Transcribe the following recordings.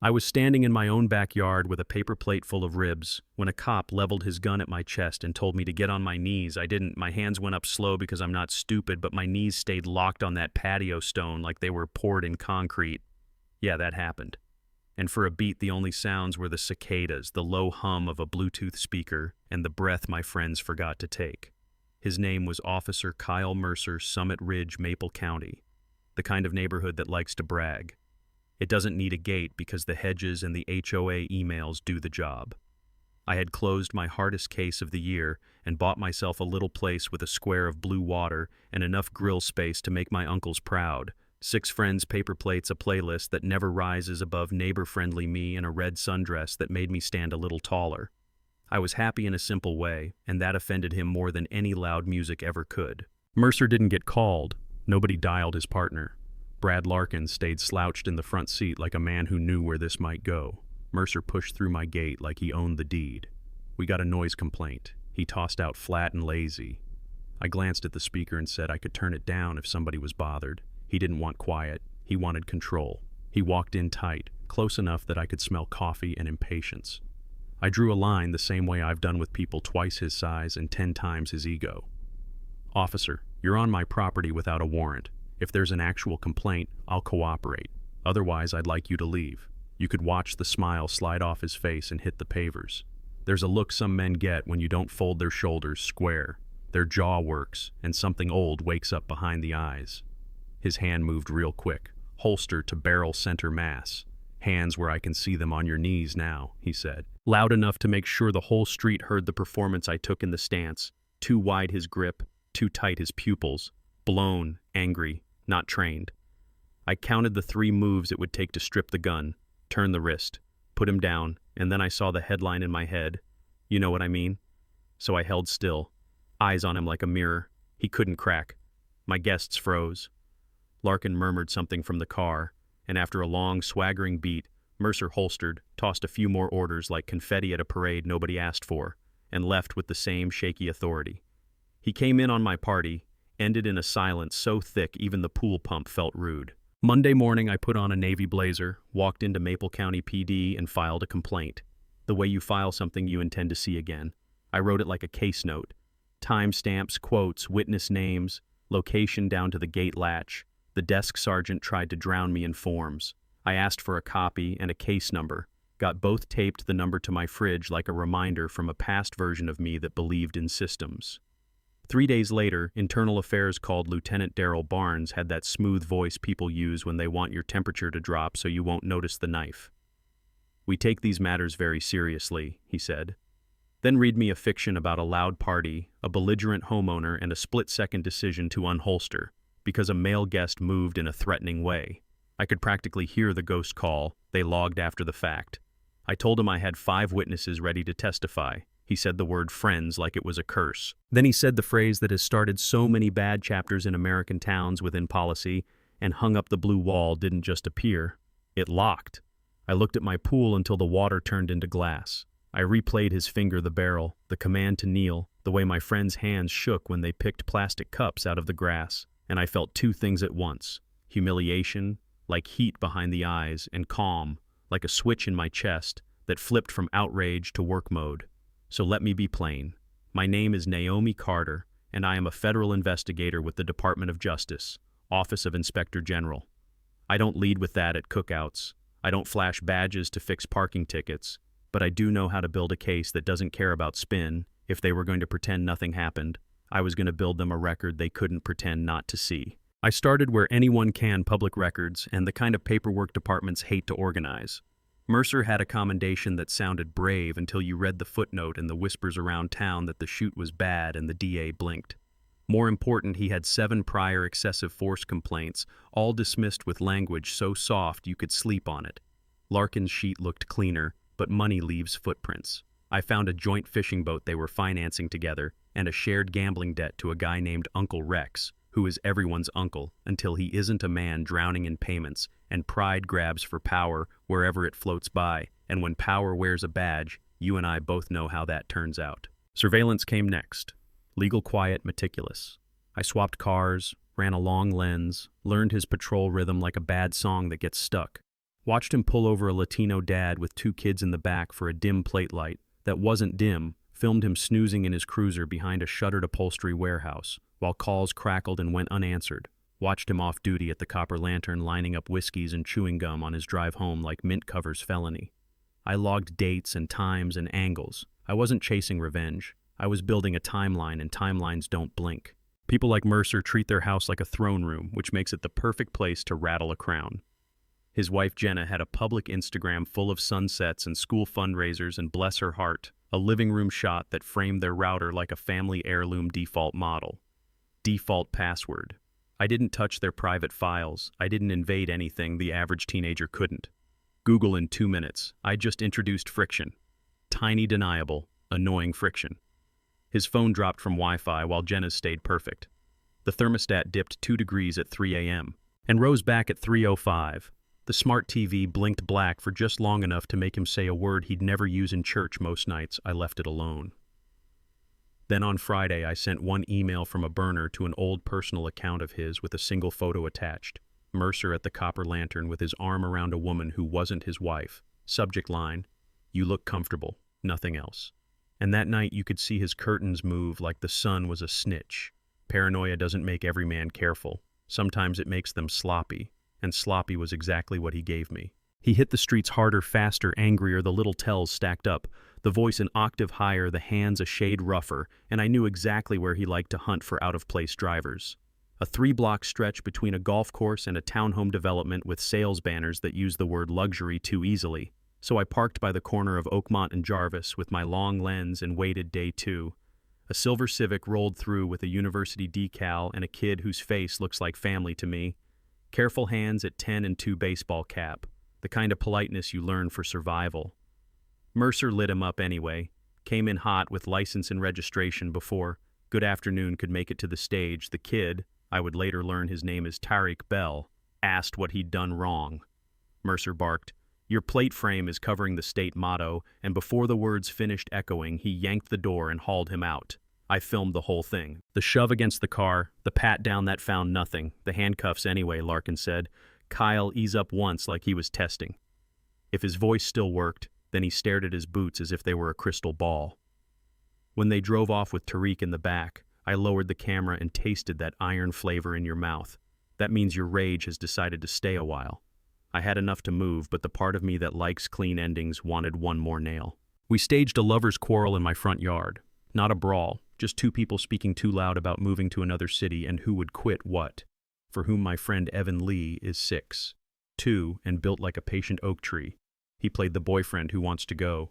I was standing in my own backyard with a paper plate full of ribs when a cop leveled his gun at my chest and told me to get on my knees. I didn't. My hands went up slow because I'm not stupid, but my knees stayed locked on that patio stone like they were poured in concrete. Yeah, that happened. And for a beat, the only sounds were the cicadas, the low hum of a Bluetooth speaker, and the breath my friends forgot to take. His name was Officer Kyle Mercer, Summit Ridge, Maple County, the kind of neighborhood that likes to brag. It doesn't need a gate because the hedges and the HOA emails do the job. I had closed my hardest case of the year and bought myself a little place with a square of blue water and enough grill space to make my uncles proud. 6 friends, paper plates, a playlist that never rises above neighbor-friendly me, and a red sundress that made me stand a little taller. I was happy in a simple way, and that offended him more than any loud music ever could. Mercer didn't get called. Nobody dialed his partner. Brad Larkin stayed slouched in the front seat like a man who knew where this might go. Mercer pushed through my gate like he owned the deed. We got a noise complaint. He tossed out flat and lazy. I glanced at the speaker and said I could turn it down if somebody was bothered. He didn't want quiet. He wanted control. He walked in tight, close enough that I could smell coffee and impatience. I drew a line the same way I've done with people twice his size and 10 times his ego. Officer, you're on my property without a warrant. If there's an actual complaint, I'll cooperate. Otherwise, I'd like you to leave. You could watch the smile slide off his face and hit the pavers. There's a look some men get when you don't fold their shoulders square. Their jaw works, and something old wakes up behind the eyes. His hand moved real quick, holster to barrel center mass. Hands where I can see them on your knees now, he said. Loud enough to make sure the whole street heard the performance I took in the stance. Too wide his grip, too tight his pupils. Blown, angry, not trained. I counted the 3 moves it would take to strip the gun, turn the wrist, put him down, and then I saw the headline in my head. You know what I mean? So I held still, eyes on him like a mirror. He couldn't crack. My guests froze. Larkin murmured something from the car, and after a long, swaggering beat, Mercer holstered, tossed a few more orders like confetti at a parade nobody asked for, and left with the same shaky authority. He came in on my party, ended in a silence so thick even the pool pump felt rude. Monday morning, I put on a navy blazer, walked into Maple County PD, and filed a complaint. The way you file something you intend to see again. I wrote it like a case note. Timestamps, quotes, witness names, location down to the gate latch. The desk sergeant tried to drown me in forms. I asked for a copy and a case number. Got both taped the number to my fridge like a reminder from a past version of me that believed in systems. 3 days later, Internal Affairs called Lieutenant Darrell Barnes had that smooth voice people use when they want your temperature to drop so you won't notice the knife. We take these matters very seriously, he said. Then read me a fiction about a loud party, a belligerent homeowner, and a split-second decision to unholster because a male guest moved in a threatening way. I could practically hear the ghost call. They logged after the fact. I told him I had 5 witnesses ready to testify. He said the word friends like it was a curse. Then he said the phrase that has started so many bad chapters in American towns within policy, and hung up the blue wall didn't just appear. It locked. I looked at my pool until the water turned into glass. I replayed his finger the barrel, the command to kneel, the way my friends' hands shook when they picked plastic cups out of the grass, and I felt 2 things at once. Humiliation, like heat behind the eyes, and calm, like a switch in my chest that flipped from outrage to work mode. So let me be plain. My name is Naomi Carter, and I am a federal investigator with the Department of Justice, Office of Inspector General. I don't lead with that at cookouts. I don't flash badges to fix parking tickets, but I do know how to build a case that doesn't care about spin. If they were going to pretend nothing happened, I was going to build them a record they couldn't pretend not to see. I started where anyone can, public records, and the kind of paperwork departments hate to organize. Mercer had a commendation that sounded brave until you read the footnote and the whispers around town that the shoot was bad and the DA blinked. More important, he had 7 prior excessive force complaints, all dismissed with language so soft you could sleep on it. Larkin's sheet looked cleaner, but money leaves footprints. I found a joint fishing boat they were financing together and a shared gambling debt to a guy named Uncle Rex, who is everyone's uncle until he isn't a man drowning in payments, and pride grabs for power wherever it floats by, and when power wears a badge, you and I both know how that turns out. Surveillance came next. Legal, quiet, meticulous. I swapped cars, ran a long lens, learned his patrol rhythm like a bad song that gets stuck. Watched him pull over a Latino dad with 2 kids in the back for a dim plate light that wasn't dim, filmed him snoozing in his cruiser behind a shuttered upholstery warehouse, while calls crackled and went unanswered. Watched him off duty at the Copper Lantern lining up whiskeys and chewing gum on his drive home like mint covers felony. I logged dates and times and angles. I wasn't chasing revenge. I was building a timeline, and timelines don't blink. People like Mercer treat their house like a throne room, which makes it the perfect place to rattle a crown. His wife Jenna had a public Instagram full of sunsets and school fundraisers, and bless her heart, a living room shot that framed their router like a family heirloom default model. Default password. I didn't touch their private files. I didn't invade anything the average teenager couldn't. Google in 2 minutes. I just introduced friction. Tiny, deniable, annoying friction. His phone dropped from Wi-Fi while Jenna's stayed perfect. The thermostat dipped 2 degrees at 3 a.m. and rose back at 3:05. The smart TV blinked black for just long enough to make him say a word he'd never use in church most nights. I left it alone. Then on Friday, I sent one email from a burner to an old personal account of his with a single photo attached. Mercer at the Copper Lantern with his arm around a woman who wasn't his wife. Subject line, "You look comfortable, nothing else." And that night you could see his curtains move like the sun was a snitch. Paranoia doesn't make every man careful. Sometimes it makes them sloppy, and sloppy was exactly what he gave me. He hit the streets harder, faster, angrier, the little tells stacked up, the voice an octave higher, the hands a shade rougher, and I knew exactly where he liked to hunt for out-of-place drivers. A 3-block stretch between a golf course and a townhome development with sales banners that use the word luxury too easily. So I parked by the corner of Oakmont and Jarvis with my long lens and waited day 2. A silver Civic rolled through with a university decal and a kid whose face looks like family to me. Careful hands at 10 and 2 baseball cap, the kind of politeness you learn for survival. Mercer lit him up anyway, came in hot with license and registration before "Good afternoon" could make it to the stage. The kid, I would later learn his name is Tariq Bell, asked what he'd done wrong. Mercer barked, "Your plate frame is covering the state motto," and before the words finished echoing, he yanked the door and hauled him out. I filmed the whole thing. The shove against the car, the pat down that found nothing, the handcuffs anyway, Larkin said. Kyle ease up once like he was testing. If his voice still worked, then he stared at his boots as if they were a crystal ball. When they drove off with Tariq in the back, I lowered the camera and tasted that iron flavor in your mouth. That means your rage has decided to stay a while. I had enough to move, but the part of me that likes clean endings wanted one more nail. We staged a lover's quarrel in my front yard. Not a brawl, just 2 people speaking too loud about moving to another city and who would quit what, for whom my friend Evan Lee is 6'2" and built like a patient oak tree. He played the boyfriend who wants to go.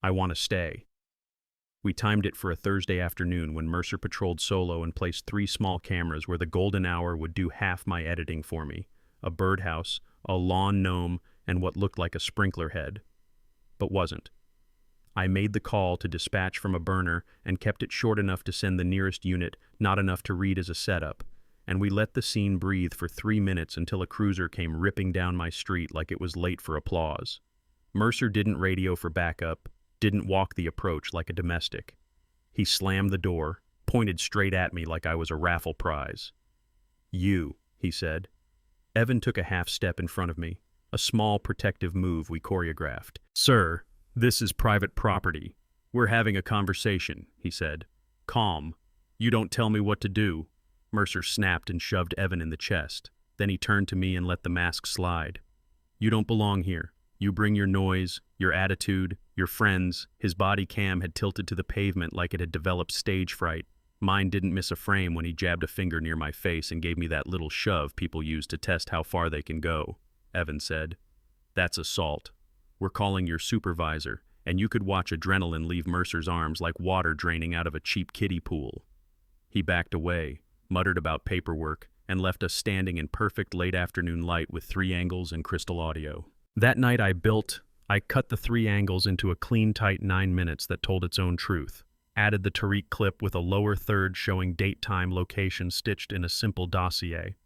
I want to stay. We timed it for a Thursday afternoon when Mercer patrolled solo and placed 3 small cameras where the golden hour would do half my editing for me. A birdhouse, a lawn gnome, and what looked like a sprinkler head. But wasn't. I made the call to dispatch from a burner and kept it short enough to send the nearest unit, not enough to read as a setup. And we let the scene breathe for 3 minutes until a cruiser came ripping down my street like it was late for applause. Mercer didn't radio for backup, didn't walk the approach like a domestic. He slammed the door, pointed straight at me like I was a raffle prize. "You," he said. Evan took a half step in front of me, a small protective move we choreographed. "Sir, this is private property. We're having a conversation," he said. "Calm. You don't tell me what to do." Mercer snapped and shoved Evan in the chest. Then he turned to me and let the mask slide. "You don't belong here. You bring your noise, your attitude, your friends." His body cam had tilted to the pavement like it had developed stage fright. Mine didn't miss a frame when he jabbed a finger near my face and gave me that little shove people use to test how far they can go. Evan said, "That's assault. We're calling your supervisor, and you could watch adrenaline leave Mercer's arms like water draining out of a cheap kiddie pool." He backed away, muttered about paperwork, and left us standing in perfect late afternoon light with 3 angles and crystal audio. That night I cut the 3 angles into a clean, tight 9 minutes that told its own truth. Added the Tariq clip with a lower third showing date, time, location stitched in a simple dossier.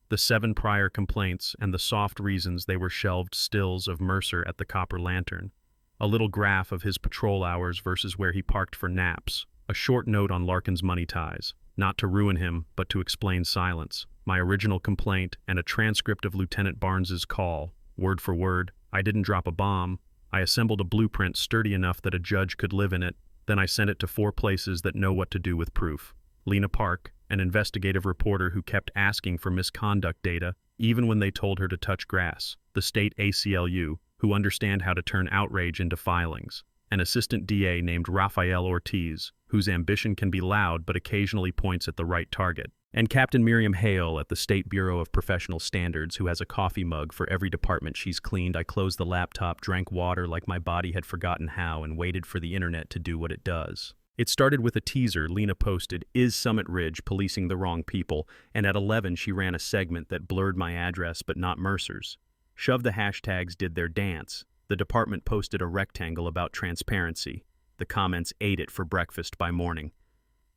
The 7 prior complaints and the soft reasons they were shelved stills of Mercer at the Copper Lantern. A little graph of his patrol hours versus where he parked for naps. A short note on Larkin's money ties. Not to ruin him, but to explain silence. My original complaint and a transcript of Lieutenant Barnes's call. word for word. I didn't drop a bomb. I assembled a blueprint sturdy enough that a judge could live in it. Then I sent it to 4 places that know what to do with proof. Lena Park, an investigative reporter who kept asking for misconduct data, even when they told her to touch grass. The state ACLU, who understand how to turn outrage into filings. An assistant DA named Rafael Ortiz, whose ambition can be loud but occasionally points at the right target. And Captain Miriam Hale at the State Bureau of Professional Standards, who has a coffee mug for every department she's cleaned. I closed the laptop, drank water like my body had forgotten how, and waited for the internet to do what it does. It started with a teaser Lena posted, "Is Summit Ridge policing the wrong people?" And at 11 she ran a segment that blurred my address but not Mercer's. Shove the hashtags did their dance. The department posted a rectangle about transparency. The comments ate it for breakfast by morning.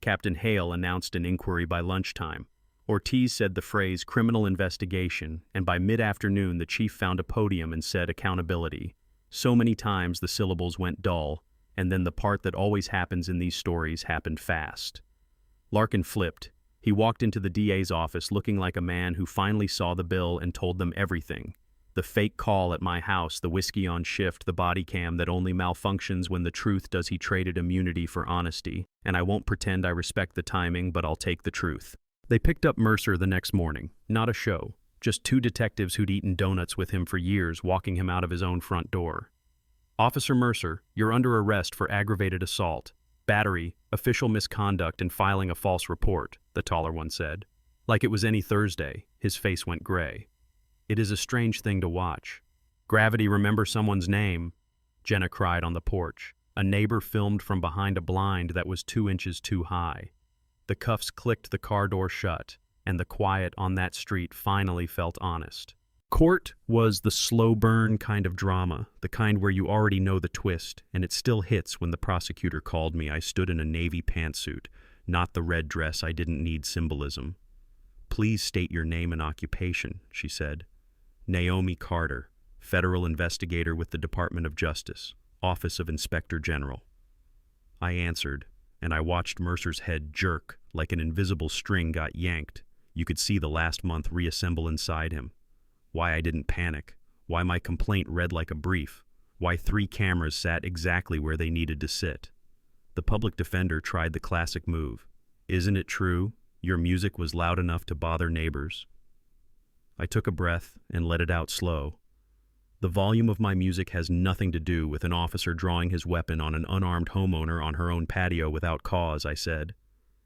Captain Hale announced an inquiry by lunchtime. Ortiz said the phrase criminal investigation, and by mid-afternoon the chief found a podium and said accountability. So many times the syllables went dull, and then the part that always happens in these stories happened fast. Larkin flipped. He walked into the DA's office looking like a man who finally saw the bill and told them everything. The fake call at my house, the whiskey on shift, the body cam that only malfunctions when the truth does. He traded immunity for honesty, and I won't pretend I respect the timing, but I'll take the truth. They picked up Mercer the next morning. Not a show. Just 2 detectives who'd eaten donuts with him for years, walking him out of his own front door. "Officer Mercer, you're under arrest for aggravated assault, battery, official misconduct, and filing a false report," the taller one said. Like it was any Thursday, his face went gray. It is a strange thing to watch. "Gravity, remember someone's name," Jenna cried on the porch. A neighbor filmed from behind a blind that was 2 inches too high. The cuffs clicked the car door shut, and the quiet on that street finally felt honest. Court was the slow burn kind of drama, the kind where you already know the twist, and it still hits when the prosecutor called me. I stood in a navy pantsuit, not the red dress. I didn't need symbolism. "Please state your name and occupation," she said. "Naomi Carter, federal investigator with the Department of Justice, Office of Inspector General." I answered, and I watched Mercer's head jerk like an invisible string got yanked. You could see the last month reassemble inside him. Why I didn't panic, why my complaint read like a brief, why 3 cameras sat exactly where they needed to sit. The public defender tried the classic move. "Isn't it true? Your music was loud enough to bother neighbors." I took a breath and let it out slow. The volume of my music has nothing to do with an officer drawing his weapon on an unarmed homeowner on her own patio without cause, I said.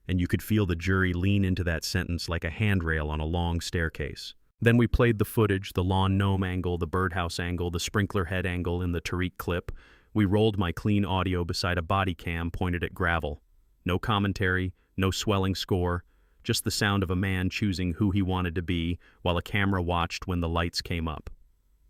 And you could feel the jury lean into that sentence like a handrail on a long staircase. Then we played the footage, the lawn gnome angle, the birdhouse angle, the sprinkler head angle in the Tariq clip. We rolled my clean audio beside a body cam pointed at gravel. No commentary, no swelling score, just the sound of a man choosing who he wanted to be while a camera watched when the lights came up.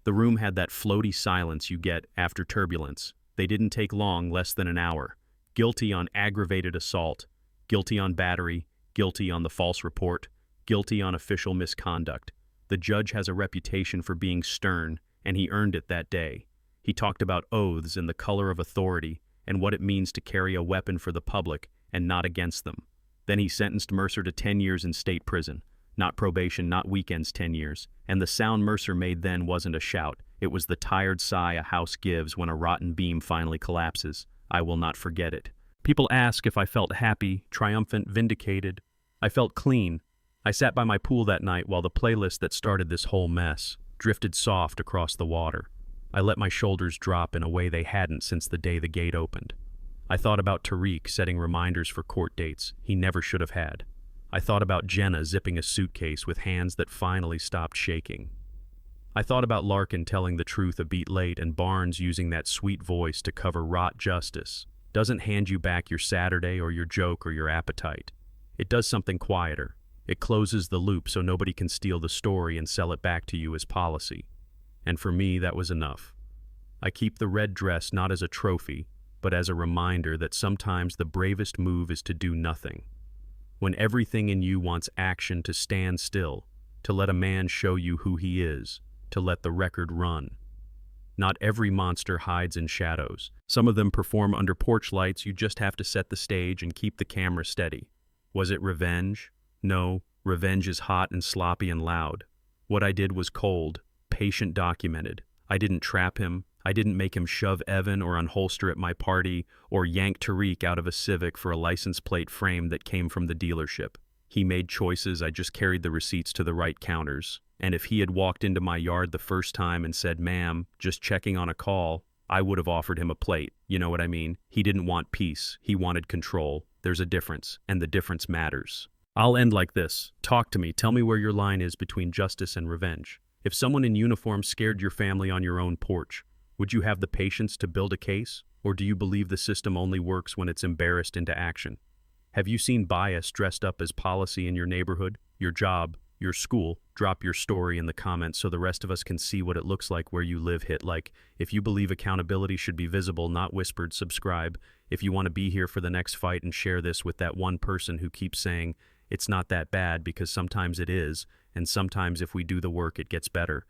The room had that floaty silence you get after turbulence. They didn't take long, less than an hour. Guilty on aggravated assault, guilty on battery, guilty on the false report, guilty on official misconduct. The judge has a reputation for being stern, and he earned it that day. He talked about oaths and the color of authority, and what it means to carry a weapon for the public and not against them. Then he sentenced Mercer to 10 years in state prison. Not probation, not weekends, 10 years. And the sound Mercer made then wasn't a shout. It was the tired sigh a house gives when a rotten beam finally collapses. I will not forget it. People ask if I felt happy, triumphant, vindicated. I felt clean. I sat by my pool that night while the playlist that started this whole mess drifted soft across the water. I let my shoulders drop in a way they hadn't since the day the gate opened. I thought about Tariq setting reminders for court dates he never should have had. I thought about Jenna zipping a suitcase with hands that finally stopped shaking. I thought about Larkin telling the truth a beat late and Barnes using that sweet voice to cover rot justice. Doesn't hand you back your Saturday or your joke or your appetite. It does something quieter. It closes the loop so nobody can steal the story and sell it back to you as policy. And for me, that was enough. I keep the red dress not as a trophy, but as a reminder that sometimes the bravest move is to do nothing. When everything in you wants action, to stand still, to let a man show you who he is, to let the record run. Not every monster hides in shadows. Some of them perform under porch lights. You just have to set the stage and keep the camera steady. Was it revenge? No, revenge is hot and sloppy and loud. What I did was cold, patient documented. I didn't trap him. I didn't make him shove Evan or unholster at my party or yank Tariq out of a Civic for a license plate frame that came from the dealership. He made choices. I just carried the receipts to the right counters. And if he had walked into my yard the first time and said, "Ma'am, just checking on a call," I would have offered him a plate. You know what I mean? He didn't want peace. He wanted control. There's a difference, and the difference matters. I'll end like this. Talk to me. Tell me where your line is between justice and revenge. If someone in uniform scared your family on your own porch, would you have the patience to build a case? Or do you believe the system only works when it's embarrassed into action? Have you seen bias dressed up as policy in your neighborhood, your job, your school? Drop your story in the comments so the rest of us can see what it looks like where you live. Hit like. If you believe accountability should be visible, not whispered, subscribe. If you want to be here for the next fight, and share this with that one person who keeps saying, "It's not that bad," because sometimes it is, and sometimes if we do the work, it gets better.